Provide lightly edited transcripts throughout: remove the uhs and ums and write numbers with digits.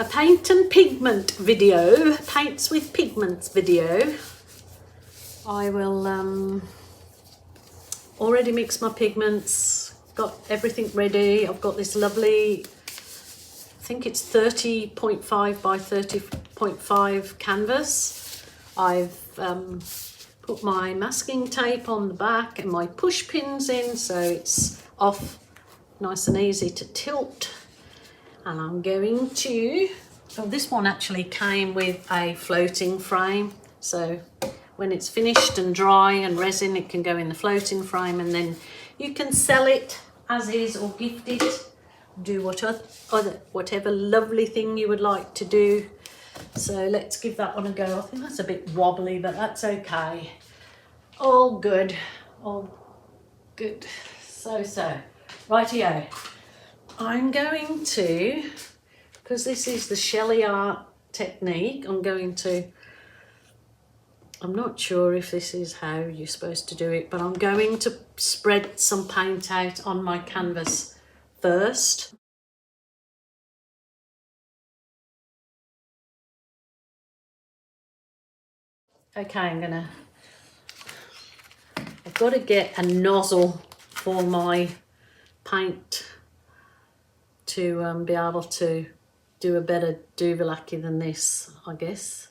a paint and pigment video, paints with pigments video. I will already mix my pigments, got everything ready. I've got this lovely, I think it's 30.5 by 30.5 canvas. I've put my masking tape on the back and my push pins in, so it's off nice and easy to tilt. And I'm going to, oh, this one actually came with a floating frame, so when it's finished and dry and resin, it can go in the floating frame, and then you can sell it as is or gift it, do whatever lovely thing you would like to do. So let's give that one a go. I think that's a bit wobbly, but that's okay. All good, all good. So rightio. I'm going to, because this is the Shelley art technique, I'm not sure if this is how you're supposed to do it, but I'm going to spread some paint out on my canvas first. Okay, I've got to get a nozzle for my paint to be able to do a better duvalaki than this, I guess.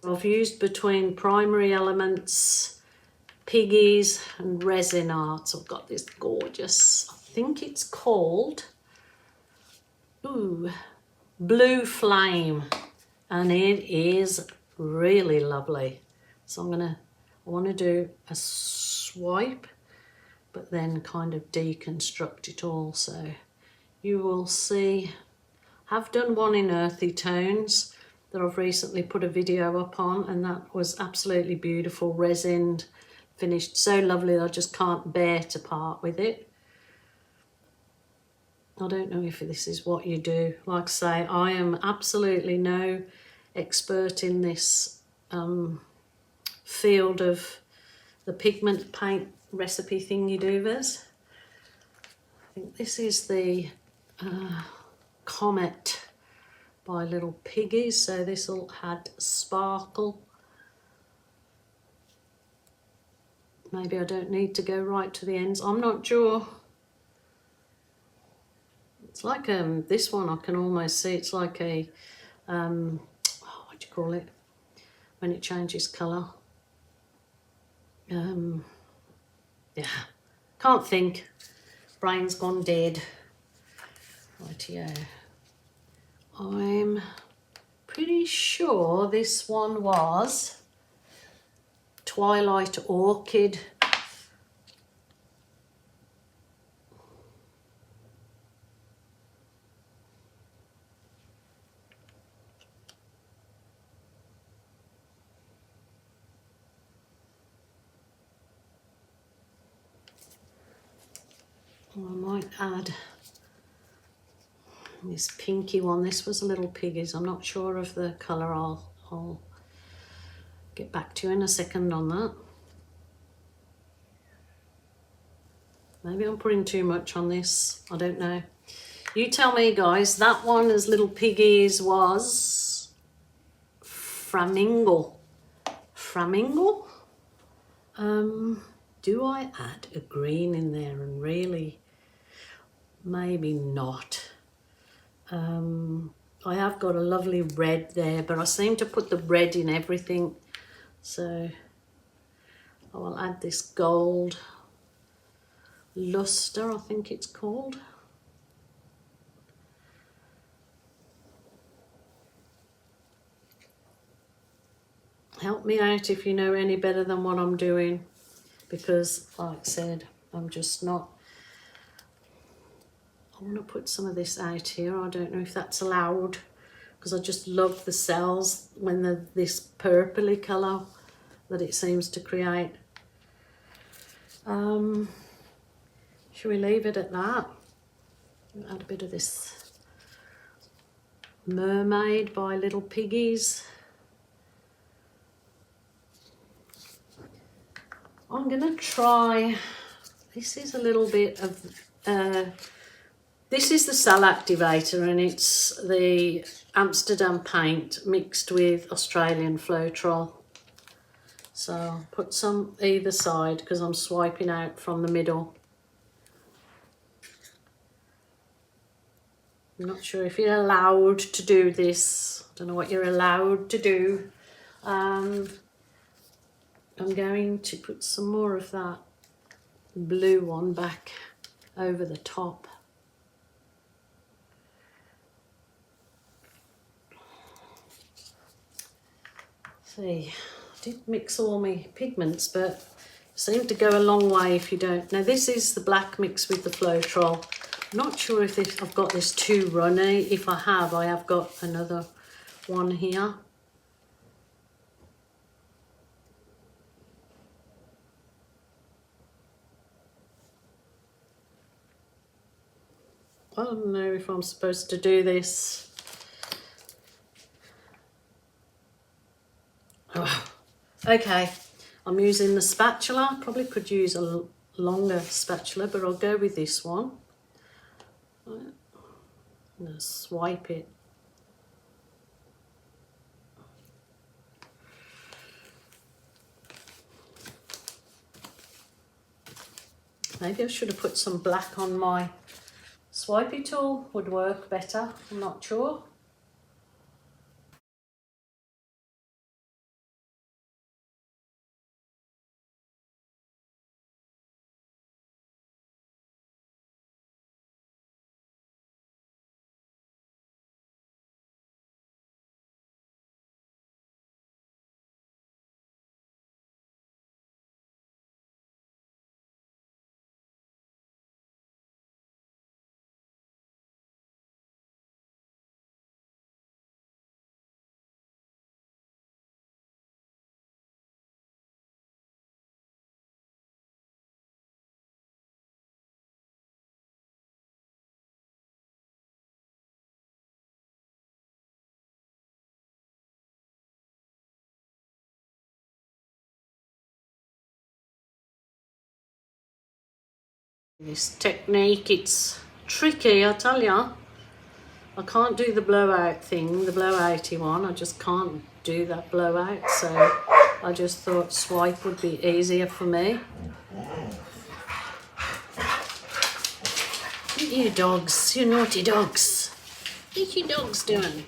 I've used between primary elements, piggies and resin arts. I've got this gorgeous, I think it's called, Blue Flame, and it is really lovely. So I want to do a swipe, but then kind of deconstruct it all. So you will see, I've done one in earthy tones that I've recently put a video up on, and that was absolutely beautiful, resined, finished so lovely that I just can't bear to part with it. I don't know if this is what you do. Like I say, I am absolutely no expert in this field of the pigment paint recipe thingy-doovers. I think this is the Comet by Little Piggies, so this will add sparkle. Maybe I don't need to go right to the ends, I'm not sure. It's like this one, I can almost see it's like a what do you call it when it changes colour? Yeah, can't think, brain's gone dead. Rightio. I'm pretty sure this one was Twilight Orchid. I might add this pinky one. This was a Little Piggies. I'm not sure of the colour. I'll get back to you in a second on that. Maybe I'm putting too much on this. I don't know. You tell me, guys. That one as Little Piggies was Flamingo. Flamingo? Do I add a green in there? And really, maybe not. I have got a lovely red there, but I seem to put the red in everything. So I will add this gold luster, I think it's called. Help me out if you know any better than what I'm doing, because like I said, I'm just not. I want to put some of this out here. I don't know if that's allowed, because I just love the cells when they're this purpley colour that it seems to create. Should we leave it at that? Add a bit of this Mermaid by Little Piggies. I'm gonna try, this is a little bit of, this is the cell activator, and it's the Amsterdam paint mixed with Australian Floetrol. So put some either side because I'm swiping out from the middle. I'm not sure if you're allowed to do this. I don't know what you're allowed to do. I'm going to put some more of that blue one back over the top. See, I did mix all my pigments, but seem to go a long way if you don't. Now this is the black mixed with the Floetrol. I'm not sure if I've got this too runny. If I have got another one here. I don't know if I'm supposed to do this. Oh, okay, I'm using the spatula. Probably could use a longer spatula, but I'll go with this one. I'm gonna swipe it. Maybe I should have put some black on my swipey tool, would work better, I'm not sure. This technique, it's tricky, I tell ya. I can't do the blowout thing, the blowouty one. I just can't do that blowout, so I just thought swipe would be easier for me. You dogs, you naughty dogs. What are you dogs doing?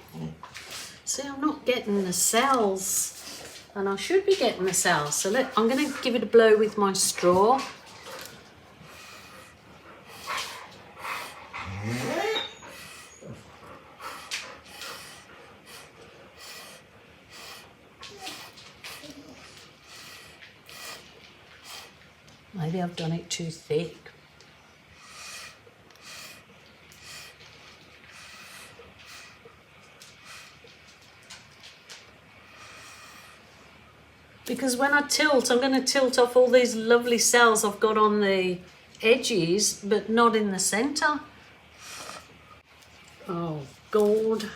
See, I'm not getting the cells, and I should be getting the cells. So I'm going to give it a blow with my straw. Maybe I've done it too thick. Because when I tilt, I'm going to tilt off all these lovely cells I've got on the edges, but not in the centre. Oh, God.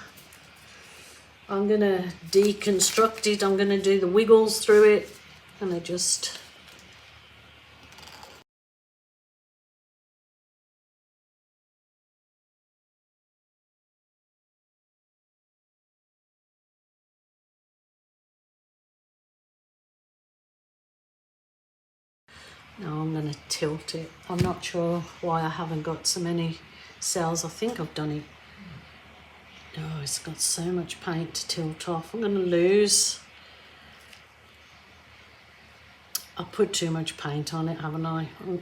I'm going to deconstruct it. I'm going to do the wiggles through it. And I just... Now I'm going to tilt it. I'm not sure why I haven't got so many cells. I think I've done it. Oh, it's got so much paint to tilt off. I'm going to lose. I put too much paint on it, haven't I? I'm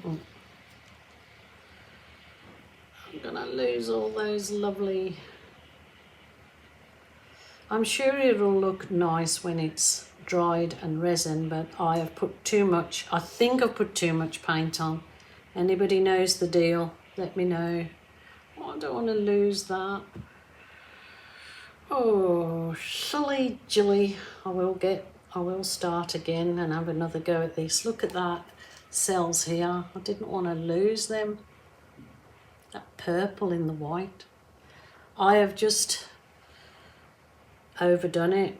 going to lose all those lovely... I'm sure it'll look nice when it's dried and resin, but I have put too much. I think I've put too much paint on. Anybody knows the deal? Let me know. Oh, I don't want to lose that. Oh, silly Jilly. I will start again and have another go at this. Look at that cells here. I didn't want to lose them. That purple in the white. I have just overdone it.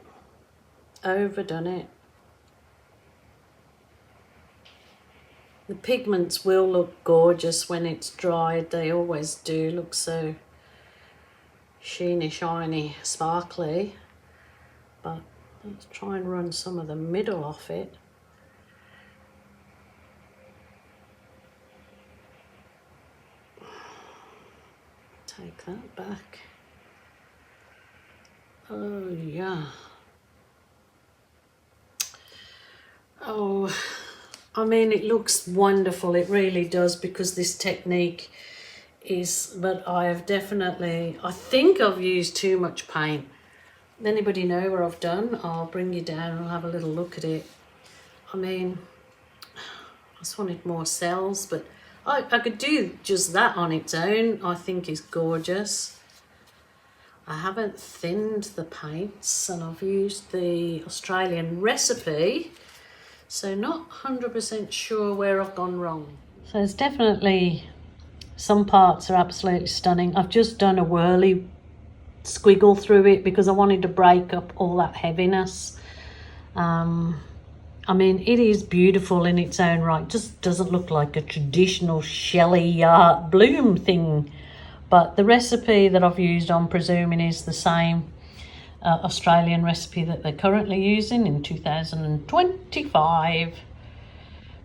The pigments will look gorgeous when it's dried. They always do look so sheeny, shiny, sparkly. But let's try and run some of the middle off it. Take that back. Oh yeah. Oh, I mean, it looks wonderful. It really does, because this technique is, but I think I've used too much paint. Anybody know where I've done? I'll bring you down and have a little look at it. I mean, I just wanted more cells, but I could do just that on its own. I think is gorgeous. I haven't thinned the paints, and I've used the Australian recipe, so not 100% sure where I've gone wrong. So there's definitely some parts are absolutely stunning. I've just done a whirly squiggle through it because I wanted to break up all that heaviness. I mean, it is beautiful in its own right. Just doesn't look like a traditional Shelley art bloom thing. But the recipe that I've used, I'm presuming, is the same Australian recipe that they're currently using in 2025.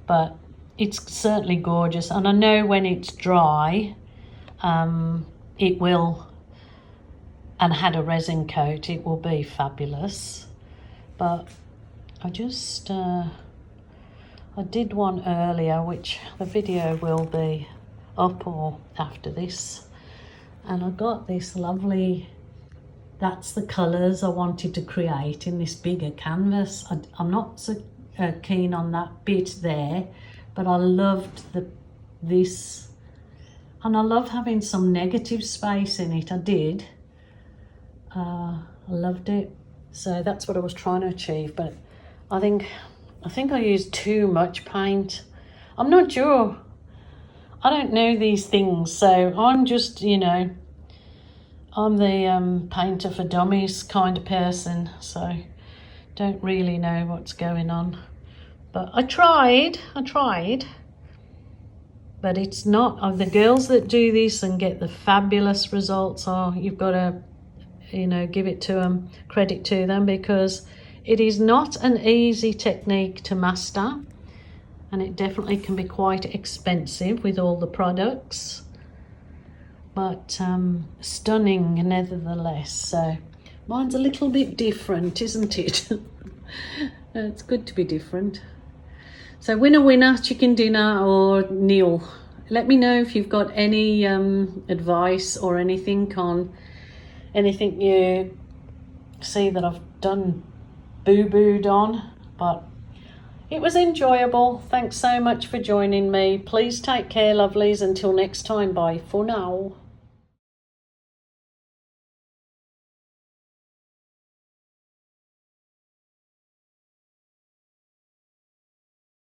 But it's certainly gorgeous. And I know when it's dry, it will, and had a resin coat, it will be fabulous. But I just, I did one earlier, which the video will be up or after this. And I got this lovely, that's the colours I wanted to create in this bigger canvas. I'm not so keen on that bit there, but I loved this. And I love having some negative space in it, I did. I loved it. So that's what I was trying to achieve, but I think I used too much paint. I'm not sure. I don't know these things, so I'm just, you know, I'm the painter for dummies kind of person, so don't really know what's going on. But I tried. But it's not, the girls that do this and get the fabulous results are, you've got to, you know, give it to them, credit to them, because it is not an easy technique to master, and it definitely can be quite expensive with all the products, but stunning nevertheless. So mine's a little bit different, isn't it? It's good to be different. So winner, chicken dinner or nil. Let me know if you've got any advice or anything on anything you see that I've done boo-booed on, but it was enjoyable. Thanks so much for joining me. Please take care, lovelies. Until next time, bye for now.